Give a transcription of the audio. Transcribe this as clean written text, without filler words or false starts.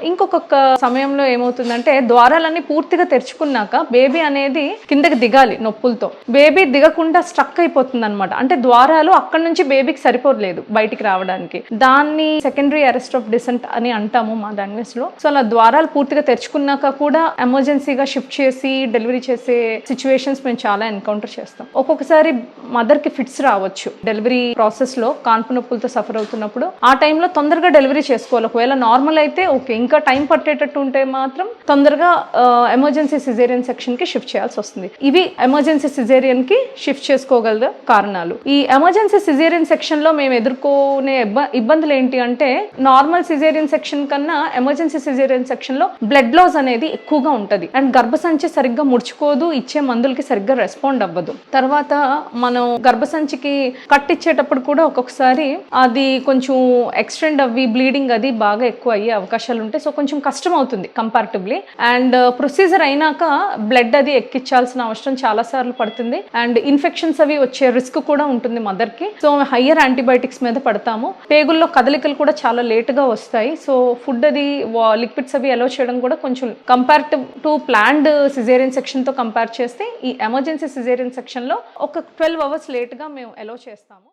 ఇంకొక సమయంలో ఏమవుతుందంటే ద్వారాలన్నీ పూర్తిగా తెరుచుకున్నాక బేబీ అనేది కిందకి దిగాలి నొప్పులతో. బేబీ దిగకుండా స్ట్రక్ అయిపోతుంది అనమాట. అంటే ద్వారాలు అక్కడ నుంచి బేబీకి సరిపోలేదు బయటికి రావడానికి. దాన్ని సెకండరీ అరెస్ట్ ఆఫ్ డిసెంట్ అని అంటాము మా లాంగ్వేజ్ లో. సో అలా ద్వారాలు పూర్తిగా తెరుచుకున్నాక కూడా ఎమర్జెన్సీగా షిఫ్ట్ చేసి డెలివరీ చేసే సిచ్యువేషన్స్ మేము చాలా ఎన్కౌంటర్ చేస్తాం. ఒక్కొక్కసారి మదర్ కి ఫిట్స్ రావచ్చు డెలివరీ ప్రాసెస్ లో, కాన్పు నొప్పులతో సఫర్ అవుతున్నప్పుడు. ఆ టైంలో తొందరగా డెలివరీ చేసుకోవాలి. ఒకవేళ నార్మల్ అయితే ఓకే, ఇంకా టైం పట్టేటట్టు ఉంటే మాత్రం తొందరగా ఎమర్జెన్సీ సిజేరియన్ సెక్షన్ కి షిఫ్ట్ చేయాల్సి వస్తుంది. ఇవి ఎమర్జెన్సీ సిజేరియన్ కి షిఫ్ట్ చేసుకోగల కారణాలు. ఈ ఎమర్జెన్సీ సిజేరియన్ సెక్షన్ లో మేము ఎదుర్కొనే ఇబ్బందులు ఏంటి అంటే, నార్మల్ సిజేరియన్ సెక్షన్ కన్నా ఎమర్జెన్సీ సిజేరియన్ సెక్షన్ లో బ్లడ్ లాస్ అనేది ఎక్కువగా ఉంటది అండ్ గర్భసంచి సరిగ్గా ముడుచుకోదు, ఇచ్చే మందులకి సరిగ్గా రెస్పాండ్ అవ్వదు. తర్వాత మనం గర్భసంచికి కట్టిచ్చేటప్పుడు కూడా ఒక్కొక్కసారి అది కొంచెం ఎక్స్టెండ్ అవ్వి బ్లీడింగ్ అది బాగా ఎక్కువ అయ్యే అవకాశాలు ఉంటాయి. సో కొంచెం కష్టం అవుతుంది కంపారిటివ్లీ. అండ్ ప్రొసీజర్ అయినాక బ్లడ్ అది ఎక్కించాల్సిన అవసరం చాలా సార్లు పడుతుంది అండ్ ఇన్ఫెక్షన్స్ అవి వచ్చే రిస్క్ కూడా ఉంటుంది మదర్ కి. సో హయ్యర్ యాంటీబయాటిక్స్ మీద పడతాము. పేగుల్లో కదలికలు కూడా చాలా లేట్ గా వస్తాయి. సో ఫుడ్ అది లిక్విడ్స్ అవి అలో చేయడం కూడా కొంచెం comparative to planned caesarean section తో కంపేర్ చేస్తే ఈ ఎమర్జెన్సీ సిజేరియన్ సెక్షన్ లో ఒక 12 hours లేట్ గా మేము అలో చేస్తాము.